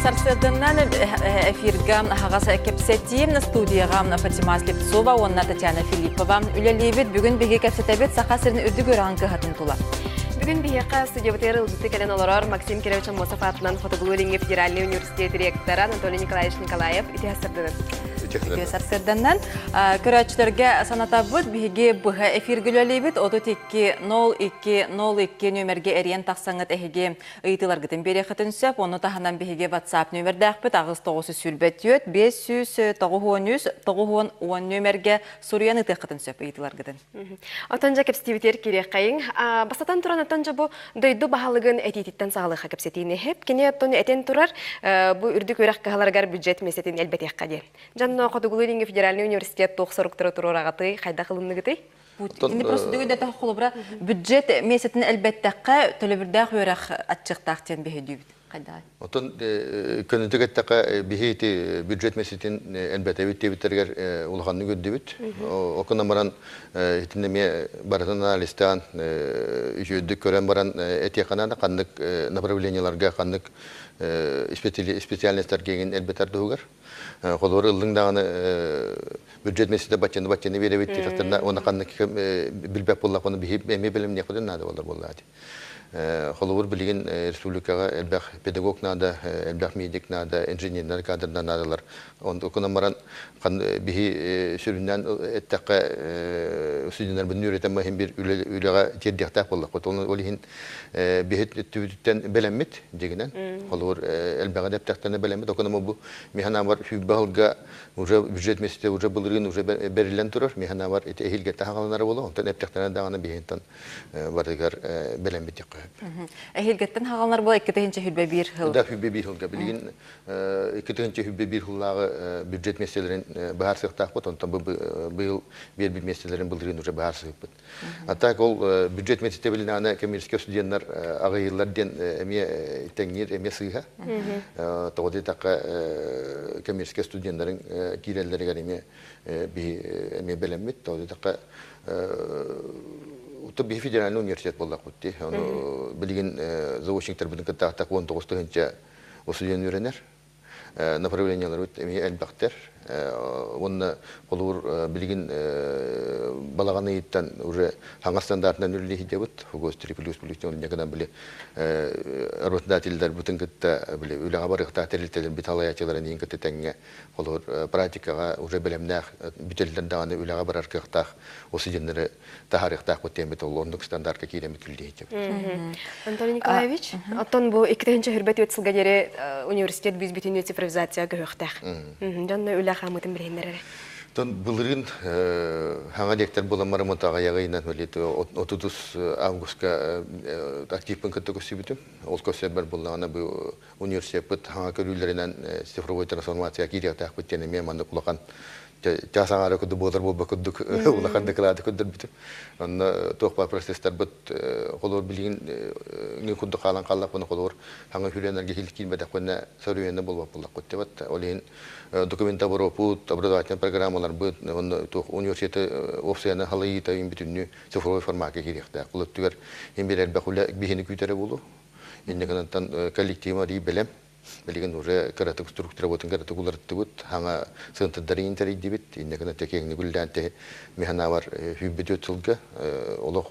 Сарсыдынан эфиргам хагаса кепсетим на студиягам на Фатима Слепцова, онна Татьяна Филиппова. Үлелебет бүгін беге кепсетебет сақасырын үрді көранғы хатын тула. Бүгін бейеқа студиябытыр ұлдыты кәлен оларар Максим Кировичан Мосов атынан Фотоглуринге Федеральный университет ректоры Анатолий Николаевич Николаев ити хасырдыны. Сарсыдынан көрәчтерге санатабыт беге бұға эфиргілелебет оты текке 0202 нөмерге әрен тақсаңыт әхеге ұйтыларғытын бере қытын сөп, оны тағынан беге WhatsApp нөмердәқпіт ағыз 9 сүрбет өт, 500-910 нөмерге сұриян ұты қытын сөп ұйтыларғытын. Отонжа кепстивитер керек қайын. Басатан тұран отонжа бұ дойду бағалығын әтететтен сағалыға кепсетейіне хеп. Кене оттоны әтен тұрар бұ үрді көрек қағаларғар бюджет месетін әлбәт еққаде. Жанна Қотугулыринге Федеральный университет 90 тұрыр ағаты қайда қылынығыты? Инде просто дүгүдө та холобра бюджет месетін әлбәттәққа төлөбүрдә хөрәх атчыктактан беһедүбит. Кайда? Отон көнүтөгәттәкә бихети бюджет месетін әлбәттә биттергәр улганны гөддөбит. Окуна баран итинеме бардан аналистан үҗүдү көрән баран этияканада кандык направленияларга кандык специальностьлар кеген әлбәттә дугар. Холор ылдыңдагы бюджет месеті баччаны беребит тактарда оны кандык билбеп буллак оны бихип эме билим не кылдын нада болар боллады. Холор билген республикага элбах педагог нада, элбах медик нада, инженерлер кадрдан надалар. Онда окунамаран бихи сүрүннән эттәккә студентлар бу нөрәтән мөһим бир үләгә тирдәктә буллак. Оны олиһин бихит түттән беләммит дигәннән. Холор элбага дәптәктәне беләммит. Окунама бу механа бар фибалга уже бюджет месеті уже булырын уже берилен турар. Механа бар эһилгә тагыланары була. Онда дәптәктәне даганы бихинтан бардыгар беләммит якка. Эһилгәттән хагалар була 2-нче хүлбә бир хил. Да хүлбә бир хилгә билген 2-нче хүлбә бир хиллагы бюджет меселерин баар сыктак бут. Онда быел бир меселерин булырын уже баар сыгып. Атак ол бюджет месеті билгәне коммерческий студентлар агыйлардан эме тәңнир эме сыйга. Тогы такка коммерческий студентларын кирәлләргә эме би эме беләммит. Тогы такка Тобі Федеральный университет болдақ бұтты. Оны білген заочниктер бұдың кіттақтақ 19-інші осыден үйренер. Направлениялар өт әме әлбақтер. Оны қолуыр білген балағаны еттен уже хаңа стандартынан үлілі хеде бұд. Фугос 3++, оны некадан білі работодательдер бұтын кітті үліға барықта тәрілтелер біталаячыларын ең кітті тәңге қолуыр практикаға уже білімнәқ бүтелден дағаны үліға барар кіқтақ осы женері тахарықтақ бұттен біт ол ондық стандартқа кейлемет күлді хеде бұд. Антоний Николаевич, оттон бұл 2-нче хүрбәт өтсілға дері университет бүйіз бүтін цифровизация көқтәқ. Жанна үлі қамытын білейіндер әрі. Бұлырын хаңа дектер боламары мұнтаға яғайынан 30 августқа активпен күтті көсі бүтім. Ол көсі бір болағына бұл университет бұд хаңа көрілерінен цифровой трансформация кейдеқтақ бүттені мен маңды құлақан Часаңары күдді болар болба күддік ұлақанды қылады күддір бітіп. Онна тоқпа процесстер бұд қолуыр білген не күдді қалан қалақ бұны қолуыр хаңа хүренерге келік келмеді қойна сөрүйені болбап болақ көтті бәт. Олейін документа бұру бұд, образовательный программалар бұд, университеті опцияны халайы тайын бүтінні цифровой формаға керекті. Құлыттығар ембер әлбәқ үлі бейіні күйтері болу. Енді қанаттан коллективі рей білем. Билген уже каратык структура болтын каратык уларытты бут хаңа сынтыдары интерей дебит иннекана текеңни гүлдәнте механа бар хүббет тылга олох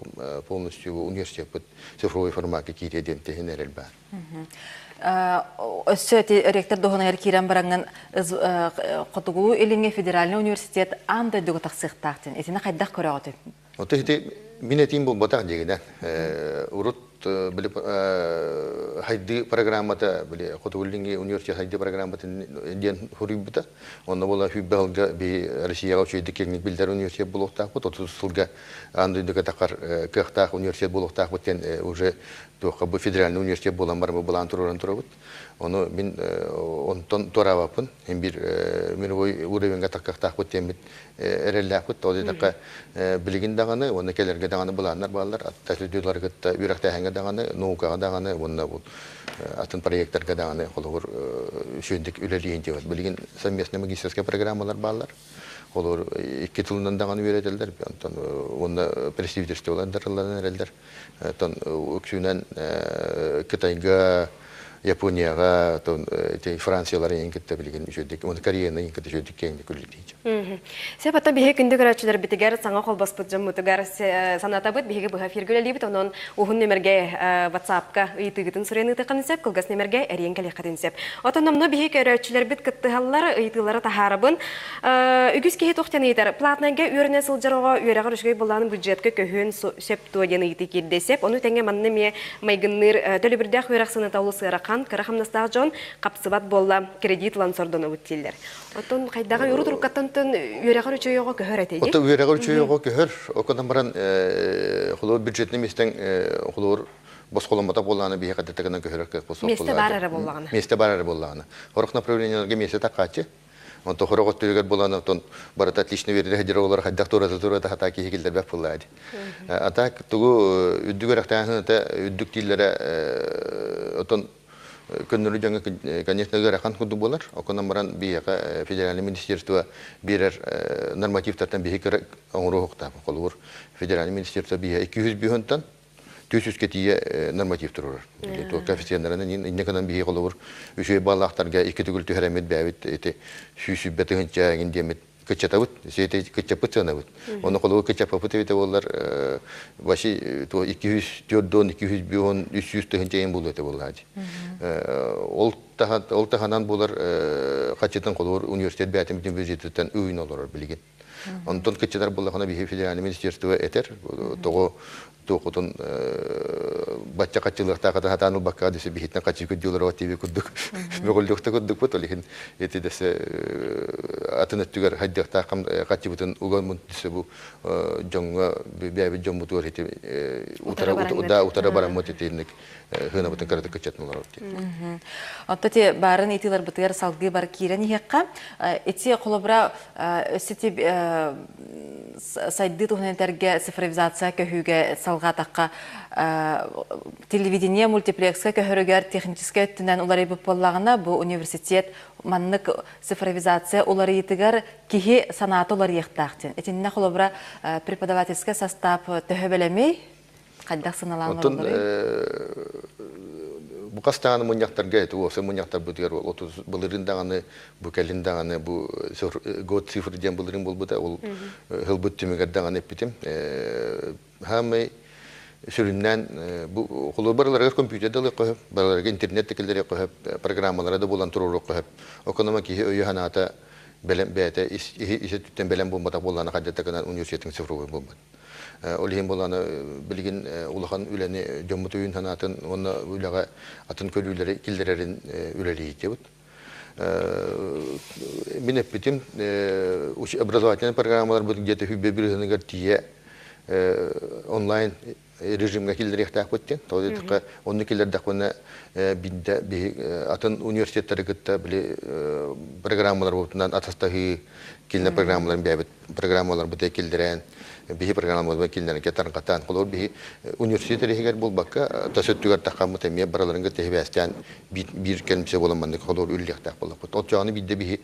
полностью университет бут цифровой форматка киреден тенерел бар. Өссөти ректор дохонер кирен баранган Котугулу Элинге Федеральный университет анда дуга таксыктактын этине кайдак көрөгөтү. Отехте минетим бул батак дегенде урут билип хайди программата били Котугулинге университет хайди программата ден хурибта онда бола хүббалга би Россияга чөйдү кеңник билдер университет болуктак бут 30 жылга анда дуга такар кыктак университет болуктак бутен уже тоққа федеральный университет болан бар болан туран турабыт. Оны мен онтон торавапын. Hem bir мировой уровеньга таккактак бутен бит эреллак бут. Оды такка билигин даганы, оны келерге даганы буланнар балдар, тәҗрибеләр гытта үрәктә хәңгә даганы, наукага даганы, онда бу атын проектларга даганы холор шөндик үлелиен дибет. Билигин совместный магистерская программалар балдар. Olur iki yılından da kanı verirler. Onda prestijli olanlar erler. Ton öksünen Kıtayga Японияга, Франциялар ең кетті білген жөдік, оны Кореяны ең кетті жөдік кеңді күлі Сеп ата бихе күндү көрөчүлөр битигер саңа колбаспыт жоммутугар санатабыт биһиге быха фиргүлелибит онон ухун немерге WhatsApp-ка ыйтыгытын сүрени тыканысеп кылгас немерге эриен калехатынсеп. Отономно бихе көрөчүлөр бит кыттыгаллар ыйтылары тахарыбын үгүс кеһи тохтен ыйтар платнага үрүнө сылжарга үрөгө үшгөй булланы бюджетке көһөн сеп туаден ыйты кирдесеп ону теңге манны ме майгынныр төлөбүрдө хүраксыны таулы сыракан карахамнастаа жон капсыбат болла кредит лансордоно буттиллер. Отон кайдага юру туруккаттан үрөгө үшгөйгө көһөр этеди. Ото үрөгө үшгөйгө көһөр окодан баран холор бюджетне местен холор босқоламата болланы бие кадеттегенен көһөрөккө босқолар. Месте барары боллаганы. Месте барары боллаганы. Хорох направленияларга месте такачы. Он то хорогот түргәт боланы тон барата отлично верде хадиролар хаддак тура хата кигелдер бәп булады. Атак тугу үдүгәрәктән үдүк тилләре отон көннөрү жаңа конечно гарахан куду болар. Оконан баран бияга федераль министерство берер нормативтардан бие керек оңрохта колур. Федераль министерство бия 200 бионтан төсүскө тие норматив турар. То коэффициентлеринен иннеканан бие колур. Үшөй балактарга 2 түгүл төһрәмет бәбит эти сүйсүббәтен чагын демет кычатабыт, сете кычапытсанабыт. Оны колур кычапыты бите болар башы то 200 төрдөн 200 бион 300 төгенчейин болот боллады. Ол таханан болар качытын колур университет бәтимден бюджеттен үйүн олар билген. Онтон кычатар боллагына бие федераль министерство этер того тоқутун бачча качылыкта хатаныл бакка десе бихитне качы көдүлөр отиби кудук мөгөлдүктө кудук бут лехин эти десе атына түгөр хаддакта качы бутун угон десе бу жоңга беби жомутур эти утара барамот этинник хына бутун карата качатнулар отти. Оттоте барын итилер бутыр салгы бар кирен хекка эти колобра сети сайды тухнентерге цифровизация көһүгө салга такка телевидение мультиплекске көһөрөгөр технический өттүнөн улары бу боллагына бу университет маннык цифровизация улары итигер кихи санаты улары яктактын этинне колобра преподавательский состав төһөбелемей кайдак сыналаан Bu kastağını mınyaktarga eti, o sen mınyaktar bu diğer 30 bılırın dağını, bu kelin dağını, bu god sıfır diyen bılırın bul bu da ol hılbıt tümüger dağını epitim. Hamay süründen bu kulu baralara kompüterde koyup, baralara internettekileri koyup, programmalara da bulan tururu koyup, okonoma ki öyle hanata belem bete işe tütten belem bulmada bulana kadar kadar üniversitetin sıfır bulmadı. Olihim bolana bilgin ulahan üleni jommutuyun hanatın ona ulaga atın kölüleri kildirerin üleri yitebut. Min epitim образовательные программалар bu где-то hübebirhini gartiye online rejimge kildirehtak buttin. Tawdetqa onu kildirdak bana binde bi atın üniversitetlere gitti bile programmalar butundan atastahi kilne programmaların bebet programmalar bu kildiren bihi programmalar vakillerine getiren katan kolor bihi üniversiteleri higer bulbakka tasöttüger takamı temiye baralarında tehvesken bir kelimse bulanmandık kolor ülliyaktak bulak. O canı bide bihi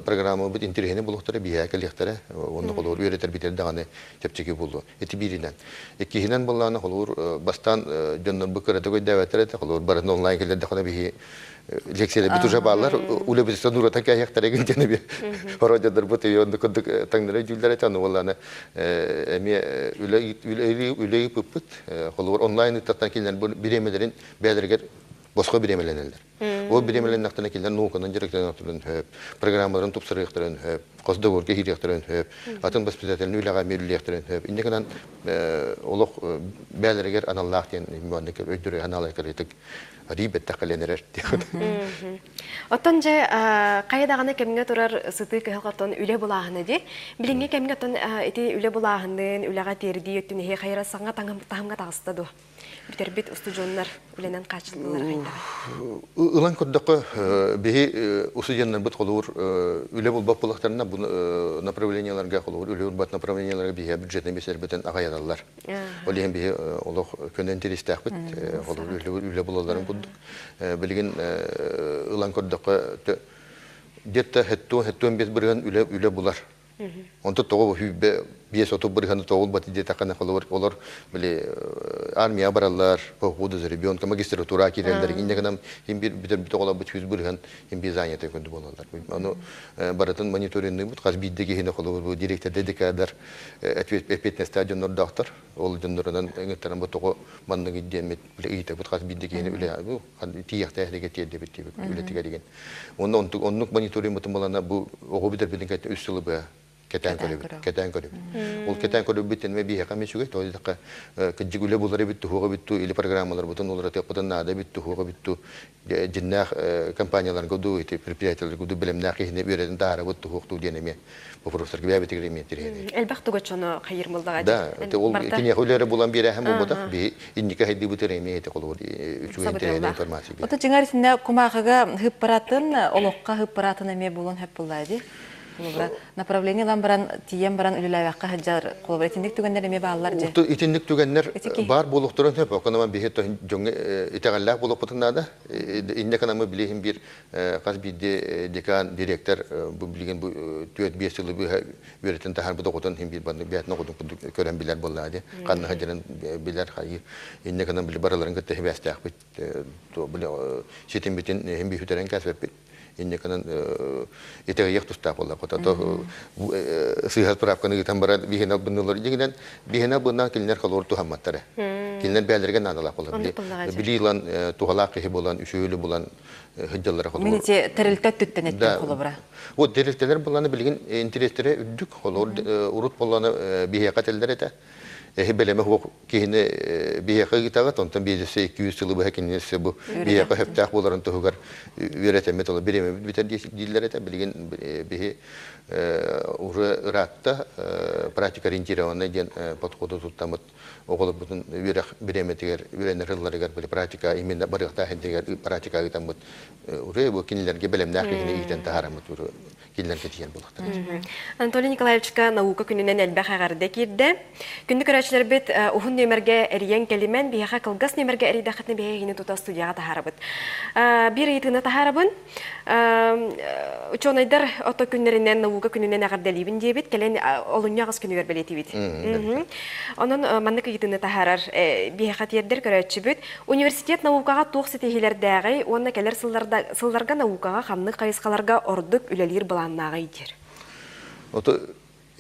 programı bit interheni bulukları bihi hekeliyakları onu kolor üreter biter dağını tepçeki buldu. Eti birinden. İkihinen bulağına kolor bastan döndür bükürete koy davetlere kolor barın online kelerde kona bihi leksiyede bir tuşa bağlar, ule bir sanurata kayaklara gidene bir hocadır bu teyonda kuduk tanrı cüllere tanı vallahi emiye üle pıpıt kolor online tatnakiler biremelerin belirger başka biremelenler. O biremelerin naktan kiler nukanın direktörün naktan hep programların topsarıkların hep qazda gorge hiriyakların hep atın basbizatelin ülaga merüliyakların hep inde kanan oluk belirger anallah diyen mühendikler öydürü analaylar etik ribet takalenler diyor. Otonca kayadağına kemge turar sıtı kıhılgatın üle bulağını di. Bilinge kemge ton eti üle bulağının ülaga terdi yöttüne he hayra sana tahamga tağıstadı. Biterbit ustujonlar ülenen kaçıldılar kaydağı. Ilan koddağı bihi ustujonlar bit kolur üle bulbap bulaklarına bu направленияларга kolur üle bulbap направленияларга bihi büdjetine mesela biten ağayadallar. Olihen bihi oluk könden teristah bit kolur üle bulaların kudduk. Bilgin ilan koddağı detta hetton bez birgen üle bular. Onta toğu hübbe биес оту бырыханы тоғыл баты де тақана қолыр, олар біле армия баралар, походу за ребенка, магистратура кирелдер, иннегенам химбир бітір ола бұт хүз бырыхан химбир занята көндü болалар. Аны баратын мониторинг бұт, қаз биддегі хені қолыр бұл директор дедекадар әпетне стадион ордақтар, ол жындырынан әңгеттаран бұт оғы манның идден біле үйті бұт қаз биддегі хені үле тияқта әхлеге тиелде бітті үлетіге деген. Оннық мониторинг бұтын болана бұл оғы бітір білін кәйтті үс сылы бұя кетен көрөбүт. Ол кетен көрөбүт эме бие каме сүгө тоди така кыжыгуле булары битту хуга битту или программалар бутун олар тепотан нада битту хуга битту жиннах компаниялар году эти предприятиялар году билемнах хине береден дара битту хукту денеме бу профессор гебе тигреме тирене. Элбакту гочоно кайырмылдага. Да, ол кине хулere булан бире хам болда би инника хеди бутереме эти колор үчү интернет информация. Ото жиңарисинде кумагага хыппаратын, олокка хыппаратын эме булун хеп булайды. Направление ламбаран тием баран үлеләвәккә хаҗар кулбретиндик түгәннәр эме баллар же. Ут итинник түгәннәр бар булыктырын хәп окынама бихет җоңга итәгәлләр булып бутыннада инде канамы билем бир каз бидде декан директор бу билген бу төт бесиле бу беретен тахар бу докотон хим бир баны биятны кудын көрән биләр буллады. Канны хаҗарын биләр хәй инде канам бил бараларын кытты хәбәстәк бит то биле сетен битен хим би хүтәрән кәсеп бит. Инде канан итеге яктуста болла кота то сыйхат правканы гитан бара бихена буннолар дигенен бихена буннан килнер халор тухамматтары килнер бәлерге надала болар билилан тухалак хи болан үшөөлү болан хыджаллар холор мините терилтет түттенеттен холобра вот терилтелер боланы билген интерестере үдүк холор урут боланы бихека телдер эте Белеме хок кихне бияка гитага тонтан биесе 200 жылы бу хакинесе бу бияка хептак боларын тугар үйрете металы береме битер дилер эте билген бихи уже ратта практика ориентированный ден подходу туттамыт оголуп бутун береме тигер үйренерлерге били практика именно барыкта хендегер практика гитамыт уже бу кинилерге белемнак кихне итен тагарамыт кинилерге тиен булактар. Анатолий Николаевичка наука күнүнөн элбах агарды кирде. Күндүк көрөчлөр бит ухун нөмерге эриен келимен бияка кылгас нөмерге эриде хатны биягыны тута студияга тахарабыт. Бир итына тахарабын. Учонайдар ото күннөрүнөн наука күнүнөн агарделибин дебит, келен олуньягыс күнүгөр белетибит. Онун маннык итына тахарар бияка тиердер көрөчүбүт. Университет наукага тууксетехилердеги, онна келер сылдарга наукага хамны кайыскаларга ордук үлелир баланнагы идер. Ото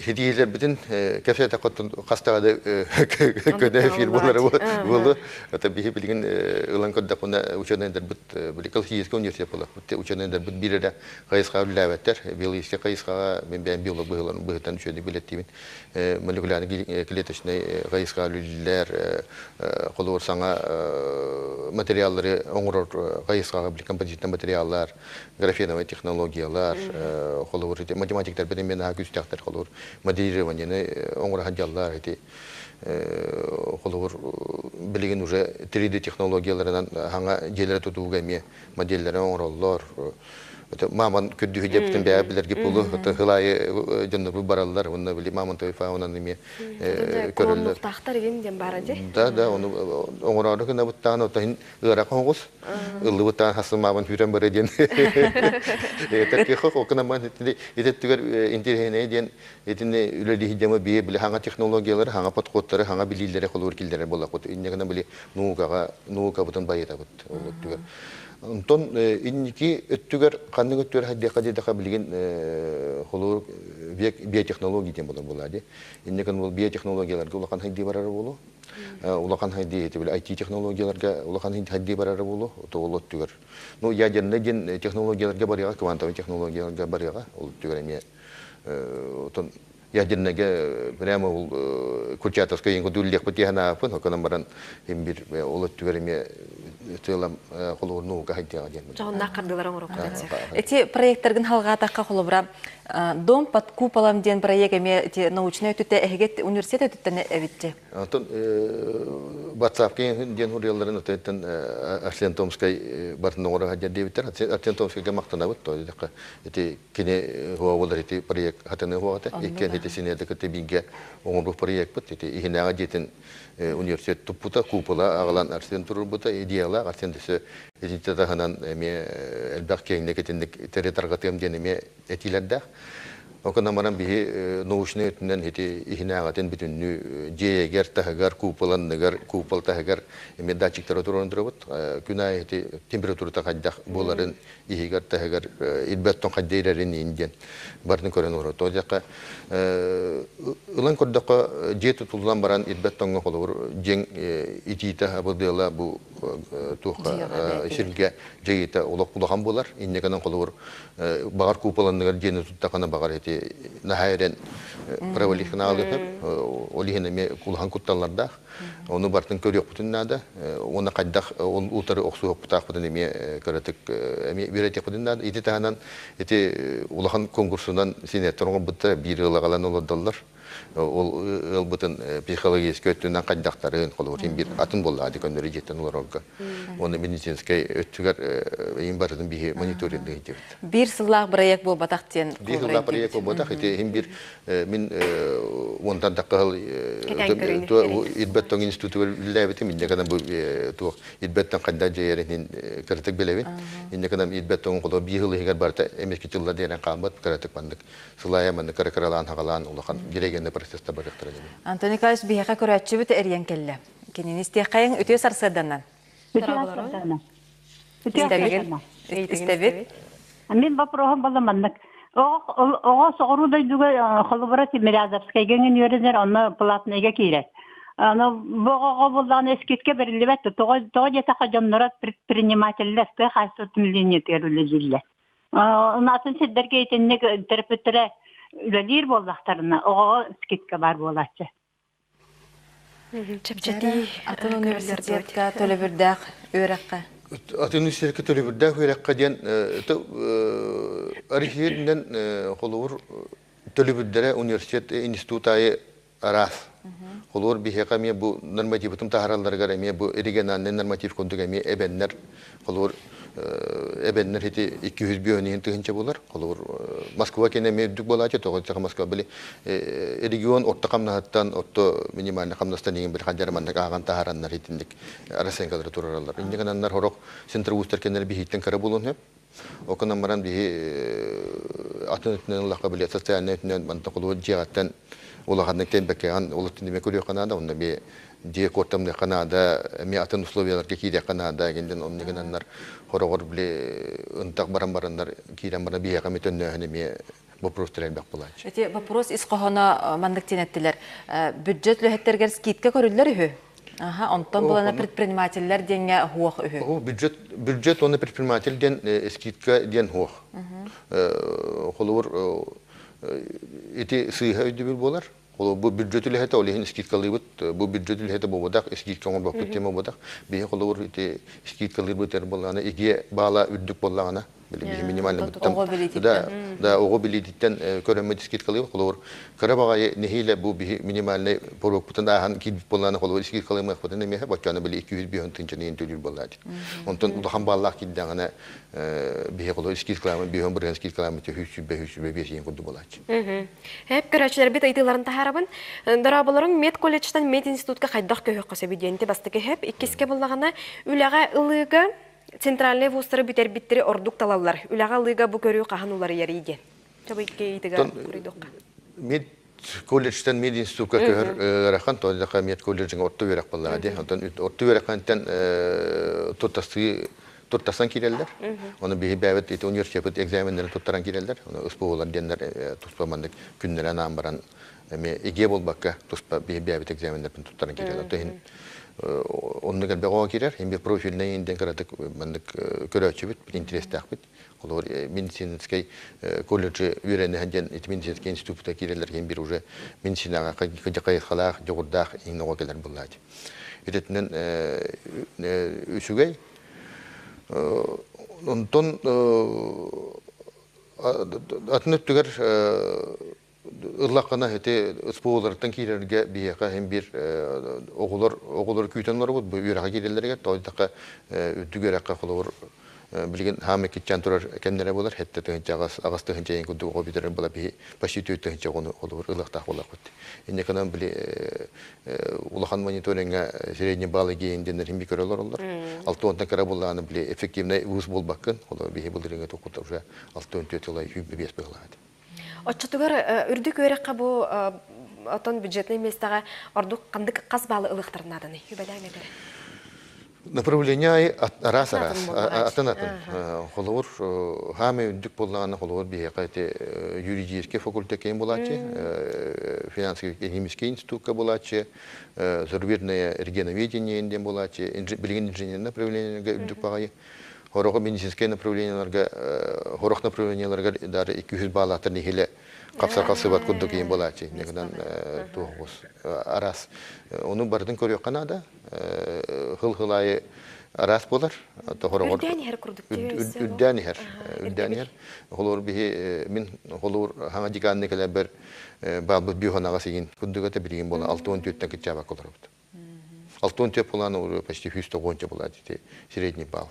Hediyeler bütün kefete kastağda köde firmaları oldu. Tabii bilgin ulan kadar konu uçanlar but bilikal hiyes üniversite yapılı. Uçanlar but bir de kayıs kavli lavetler. Bilinçli kayıs kava ben biyolog bu hatan şöyle bilettiğim. Moleküler kileteşne kayıs kavliler kolor sana materyalleri onurur kayıs kavli kompozit materyallar, grafik teknolojiler, kolor matematikler benim daha güçlükler kolor. Моделирование, оңра хаджаллар эти холовор билеген уже 3D технологияларынан ханга желер тутууга эме модельдер оңроллор маман көддү хиҗептен бәя билерге булу хылай жоннор бараллар онда били маман тойфа онан эме көрөллөр тахтар генден бара же да оны оңрады гына буттан отын ыра коңгус ылы буттан хасан маман хүрен бар эден этеке хок окна ман этеттүгөр интернет эден этине үлөди хиҗеме бие биле ханга технологиялар ханга подходтары ханга билилери колор килдери болла кот иннегена били нуука бутун байыта бут түгөр Антон инники өттүгөр канның өттөр хаддека дедека билген холор биотехнология ден болады. Иннекен бул биотехнологияларга улакан хайди барары болу. Улакан хайди эти бил IT технологияларга улакан хайди барары болу. Тоолот түгөр. Ну ядерный ден технологияларга барыга, квантовый технологияларга барыга ол түгөр эме тон ядерныйга прямо ул Курчатовская ингудуллек бутяна фон оконан баран бир олот түгөр эме тылам холорну гайдага ден. Жагында кардылар оңроккан. Эти проекттаргын халга такка холобра дом под куполом ден проект эме эти научный өтүтө эгет университет өтүттөн эбитти. Антон WhatsApp-ке ден уряларын өтөттөн Арсен Томской бартын оңрага дебиттер. Арсен Томскойга мактанабыт то дека эти кине хуавалар эти проект хатаны хуагата экен эти синеде кетебинге оңрок проект бит эти ихнага жетен университет тупута купола агалан Арсен турбута идеяла Арсен десе эзитетаханан эме элбак кеңне кетендик территориятым денеме этилерде Оканамаран биһи научный өтүнөн хити ихинаагатын бүтүннү жеегер тахагар куполанныгар купол тахагар эме датчиктер турун турабыт күнай хити температура тахаддах боларын ихигер тахагар илбеттон каддейрерин инден барын көрөн орот. О жака ылан көрдөккө жети тулдан баран илбеттонго колор жең итита абыдыла бу туха ширге жейта улак кулаган болар. Иннегенен колор багар куполанныгар жени туттакана багар хити нахайрен праволихна алып олихне ме кулхан кутталарда оны бартын көрөк бүтүннада оны кайдак утары оксу буттак бүтүн эме көрөтүк эме биретик бүтүннада ити таанан эти улахан конкурсунан сенеторго бутта бир ылагалан олдоллар ол ылбытын психологический өттүнөн кайдактарын колор бир атын болду көнөрү жеттен олорго оны медицинский өттүгөр эң бардын бии мониторинг дейт. Bir сыллах проект бу батактен. Bir сыллах проект бу батак эти бир мин ондан такал Идбеттон институту лебети минде кадам бу ту Идбеттон кандай жерин кертек белебин. Инде кадам Идбеттон коло бир жыл эгер барта эмески жылда дерен калбат кертек бандык. Сылая маны каракаралан хагалан улахан жүрегенде процесста барыктырды. Антоний Калис бияка көрөтчү бүт эрген келле. Кенин истекайын өтө сарсаданнан. Истебит. Мен вопросом баламаннык. Ого соруда дуга холборати Миразовская генген йөрәләр аны платныйга кирәк. Аны бого булган эскитке берилбәт то жета хаҗамнарат предпринимательләр хәсәт миллионер терүләҗилләр. Аны сидәргә әйтенне терпетерә үләләр булдактарына ого эскитке бар булачы. Чепчети Атын университетка төлөбүрдәк өрәккә. Атын университетке төлөбүрдәк өрәккә дигән архивнен холур төлөбүрдәре университет институты арас. Холур бихека ме бу нормативтым тахаралларга ме бу региональный норматив кондуга ме эбеннер холур эбеннер хити 200 бионин тыгынча булар. Холур Москва кене меддик болачы тогы Москва били регион оттакамнаттан отто минималь камнастан деген бир хаҗарманда каган тахараннар хитиндик арасенгалар туралар. Индигеннар хорок центр устер кенер бихиттен кара булун хеп. Окунамаран бихи атынын лакабы социальный өтүнөн манта колу жигаттан улаханны тембекеган улуттын деме көрү канада онда бе же кортамды канада ми атын условияларга кийде канада генден оннегеннар хорогор биле ынтак баран-барандар кийден бара бия каметөннө ханеме вопрос терелбек булачы. Эти вопрос исқохона мандыктен еттилер. Бюджет лөһеттергер скидка көрүллөр үһү. Аха, онтон булана предпринимательлер денге хуох үһү. Бюджет оны предприниматель ден скидка ден хуох. Холур эти сыйга өйдөбүл болар. Бу бюджет үлехете олехин скидкалыбыт, бу бюджет үлехете бободак, скидкаңа бакыт тема бободак. Бие холур эти скидкалыбытер болана, иге бала үддүк боллагана. Минимально да ого билетиттен көрөмөт скидкалыбы холур. Карабага нехиле бу минимальный порок бутанда хан кид болана холур скидкалымы бутанда меха бачаны били 200 бион тынчаны төлүл болат. Онтон улахан баллах киддагана бие холур скидкалымы бион бир скидкалымы 300-500 ен курду болат. Хеп көрөчлөр бит айтыларын тахарабын. Дарабаларын мед колледжтан мед институтка кайдак көйөк касабиденте бастыгы хеп иккиске боллагана үлага ылыга центральный вузтары битер-биттери ордук талалар. Үлага ылыга бу көрүү каханулары яриге. Чабыйке итига көрүдөкка. Мед колледжтан мед институтка көрөр рахан тодака мед колледжин орто берек боллади. Онтон орто берекантен туттасан кирелдер. Оны бебет эти университет экзамендерин туттаран кирелдер. Оны успуулар дендер туспамандык күннөрү анан баран эме иге болбакка туспа бебет экзамендерин туттаран кирелдер. Онны галбага кирер, эми профильный инден каратык мандык көрөчү бит, интерестак бит. Олар медицинский колледж үйренген медицинский институтта кирелерге бир уже медицинага кайдакай халак, жогурдак иңного келер булат. Этетнен үсүгөй онтон атныттыгар ыллакана эти споолардан кирерге бияка hem bir оголор күйтөнлөр бу үйрага кирелерге тойдакка үтүгөракка холор билген хаме китчан турар кемнере болар хетте тыгынчагас агасты хынчайын күдү го бидер була би баши төтөнчө гону холор ылакта болак бут. Инде канан били улахан мониторинга средний баллы гейинден хим бикөрөлөр олар. 6 кара буланы били эффективный вуз болбаккын, холор би булдырыга токута уже 6 жылай хүб бес быгылады. Отчотугар үрдүк өрөккө бу отон бюджетный местага ордук кандык каз баалы ылыктырнадыны. Хүбәләңелер. Направление раз Атын булгач. атын холовор хаме үдүк боллаган холовор бие кайты юридический факультет кейин булачы, финансовый экономический институтка булачы, зарубежное регионоведение инден булачы, билген инженер направлениеге үдүк багай. Хорого медицинское направлениелерге, хорох направлениелерге дары 200 баллатыр нихиле капсар-капсыбат куддук кейин булачы. Негден тугус арас. Onu bardın körüyor Kanada. Hıl-hılay aras bolar. Ürdeni her kurduk diyor. Ürdeni her. Ürdeni her. Olur bihi min olur hanga dikanne kala ber babut bihona sigin kudduga ta bilgin bola 6-14 тен kitaba olur. 6-14 плана уже почти 100 гонча была средний балл.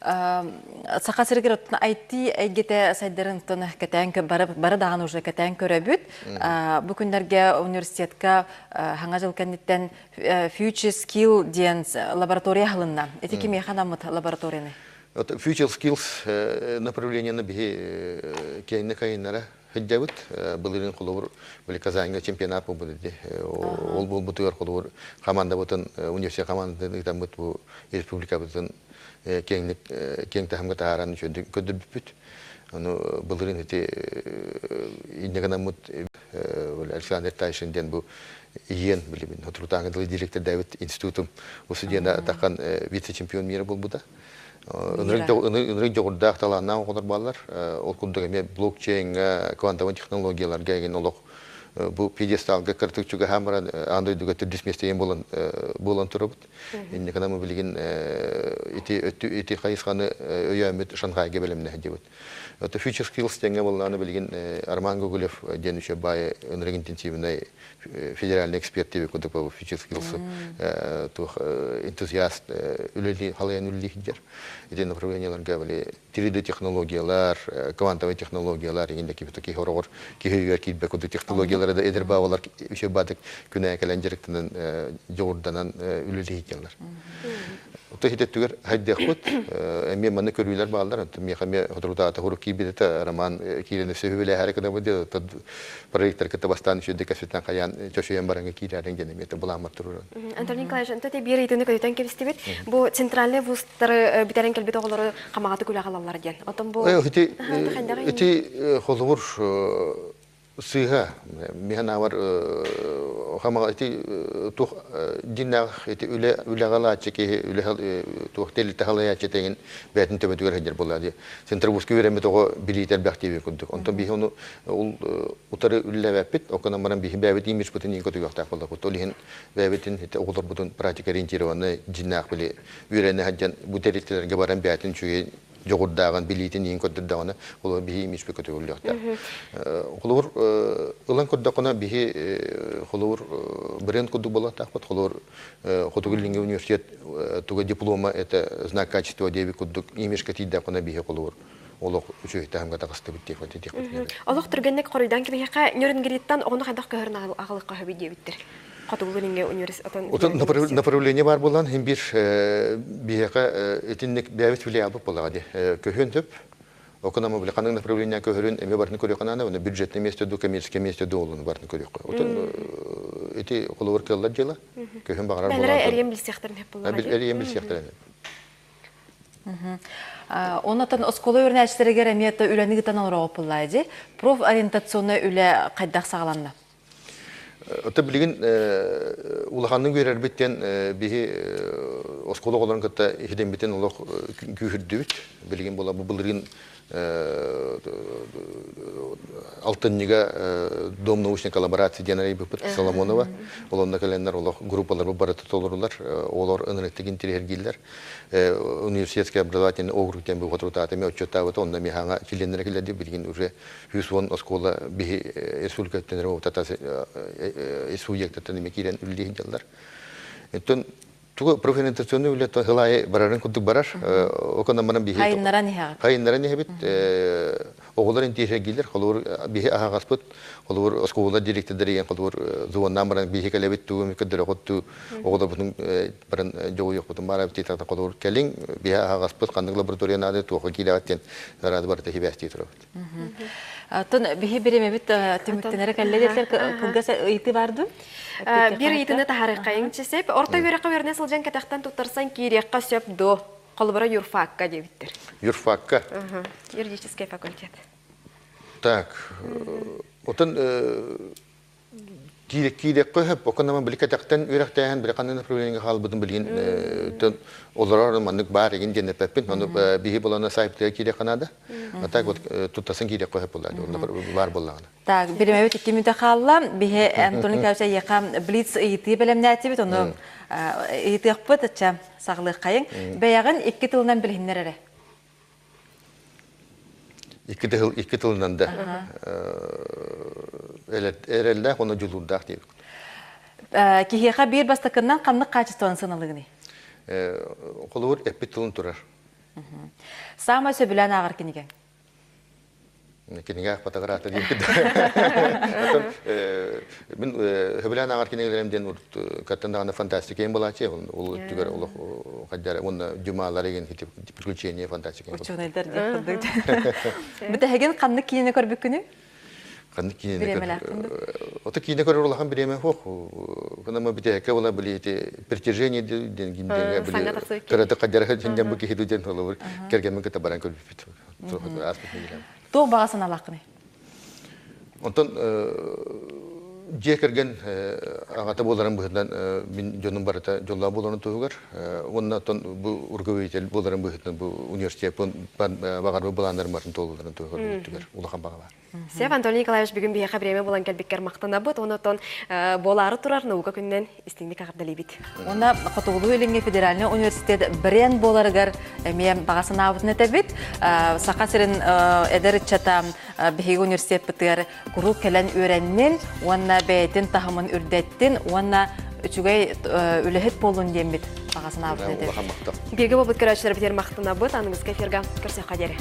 Сақа сіргер оттын айти әйгеті сайдарын тұны кәтәңкі бары даған уже кәтәң көрәбіт. Бүкіндерге университетка хаңа жыл кәнеттен Future Skill ден лаборатория ғылынна. Этеке механамыт лабораторияны? Future Skills направлениені бігі кейінні қайынлары хыджабыт. Бұлырын құлығыр Казанға чемпионат бұл бұлды. Ол бұл бұтығар құлығыр команда бұтын, университет команданы бұл республика бұтын кең тахамга таараны чөндү көдөр бүт. Аны былырын эти иннегана мут Александр Тайшинден бу иен билибин. Отрутаңдылы директор Давид институтум осы дена такан вице-чемпион мира бол буда. Ынрык жогордак таланна окулар баллар. Ол кундуга ме блокчейн, квантовый технологиялар геген олок bu piyadestalga kırtıkçuga hamara andayduga türdüs mesleğin bolan turubut. İnne kadar mı bilgin iti kayıskanı öyemet Şanghay'a belimne hediyorut. Ota Future Skills denge bolanı bilgin Arman Gogulev denişe bay enerji intensivne federalny ekspertivi kuduk bu Future Skills tuh entuziast üleli halayan üleli hidyer. İti направленияларга böyle 3D технологиялар, квантовый технологиялар indeki bir horor ki hüyer ki be kudu технологиялары da eder bağlarüşe batık güney kalencerekten jordanan üleli hidyerler. Ota hidettüger haydekut emme manı körüler bağlar. Mekame hodrudata horuki bir de Raman kirene sehüle harekete bu de projektler kete bastan şu de kasvetan kayan çoşuyan baranga kiraren genemete bulamar turur. Anton Nikolaevич, ente bir itini kötüden kebistibet. Bu sentralle vustar biteren kelbet oğulları kamagatı kulağalarlar diyen. Oton bu iti holur sıyha mihana var hama iti tuh dinah iti üle gala çeki üle tuh teli tahalaya çeteğin betin tebetüger hacer buladı. Sentrabus küvereme toğu biliter baktivi kunduk. Ondan bir onu utarı ülle vepit o kadar maran bir bebet imaj putin inkotu yaktak buladı. Tolihin bebetin iti oğullar butun pratik orientiravanı dinah bile ürene hacer bu teritoryler gebaran betin çünkü jogurdagan bilitin yin kodda ola bihi image bekotu ulyoqta. Xolor ulan kodda qona bihi xolor brend kodu bola taqbat xolor Xotugullinge universitet tuga diploma это знак качества деби koduk image katida qona bihi xolor олох үчөй тахамга тагысты биттек вот этих. Олох түргеннек корыйдан кибеха нөрүнгериттан огону кайдак кыһырна агылыкка хөбү биттер. Катугулинге университет направление бар булган һәм бир бияка этинник бәвит филиал булган. Көһөн төп окунама биле каның направление көһөрүн эме барны көрө канана, уны бюджетный месте ду коммерческий месте ду олун барны көрө. Отон эти коловоркалар жела көһөн багарар булган. Бәләре эрием билсехтерин хеп булган. Эрием билсехтерин. Онатан оскола өрнәчләргә рәмиятә үләнеге танылыр опыллайды. Профориентационный үлә кайдак сагаланна. Ota bilgin ulağanın görer bitten bihi oskolu olan katta heden bitten ulaq gühürdübüt bilgin bola bu bulırın алтынныга дом научной коллаборации Диана Бипут Соломонова, олонда календар олох группалар барыты толурлар, олар ынырыктык интерьергиллер, университетский образовательный округтен бу хотрутатыме отчета вот он на механга членнер келди билгин уже Хьюсвон оскола бихи республикатен ро тата субъекттен мекирен үлдигилер. Этон Тугу профориентационный үлет хылай барарын кудук барар. Оконамаран бихи. Хайыннаран иһагат. Хайыннаран бит оголар интише гилер, холор бихи агаспыт, холор оскола директор деген холор зуаннамаран бихи келебит тугу микдер готту оголар бутун баран жоо yok бутун бара бит та холор келин бихи агаспыт кандык лаборатория нады туга килеваттен зарады бар техи бәсти турат. Тон биһи биреме бит тимиктенере келледерлер кылгаса ыйты барды. Бир итini таһарыккайын чесеп, орта үрәккә верне сылжан катактан туттарсан кирекка сөп до. Колбара юрфакка дебиттер. Юрфакка. Юридический факультет. Так. Отын кирек көһөп, оконама биликатактан үрәктәһен бер канын направлениеге халбытын билген тон олар маннык бар еген дене пеппин, аны бихи болана сайыпты кирек канада. Так вот туттасын кирек көһөп булады. Онда бар булган. Так, биреме бит 2 минут халла биһи Антоний Кавча яка блиц ыйты белемнәти бит, оны ыйты якпытча саглык кайын. Баягын 2 тылынан билһиннәре. Iki tılından da erelde onu julundak diyor. Кихиха бир бастыкыннан канлык качествоны сыналыгыны. Колур эпи тылын турар. Сама сөбүлән агыр кинеген. Кинеге фотография дип. Мен хөбүлән агыр кинегелеремден каттандагы фантастика эм булачы, ул түгөр ул кадәр оны жумалар деген китеп приключения фантастика. Учуналар дип кылдык. Бүтәген канлык кийине көрбүк күнү? Канлык кийине. Ота кийине көрөр улаган биреме хок. Кунама битеке була билети притяжение ден гиндеге били. Карата кадәр хәдендән бу кихидүдән толы. Кергәмен ката баран көрбүп бит. Тоң бағасын алақыны? Онтон жекерген ағаты боларын бұхыдан мен жонын барыта жолла боларын тұғығыр. Онна бұл үргөветел боларын бұхыдан бұл университет бағар бұландар марсын толыларын тұғығыр. Улақан баға бар. Сев Антоний Николаевич бүгін бейеқа біреме болан кәлбеккер мақтана бұд, онытон болары тұрар наука күннен істіңді қағырдалы бит. Онда Қатуғылу еліңе федеральный университет бірен боларығар әмейен бағасын абытын әтәбет. Сақа сірін әдір чата бейгі университет бұтығар құру кәлін өрәннен, онна бәйтін тахымын үрдеттін, онна үчүгай үләхет болуын дембет бағасын абытын әтәбет. Бейгі бұл бұткар әшілер бітер мақтана бұд, аныңыз кәферға көрсе қадері.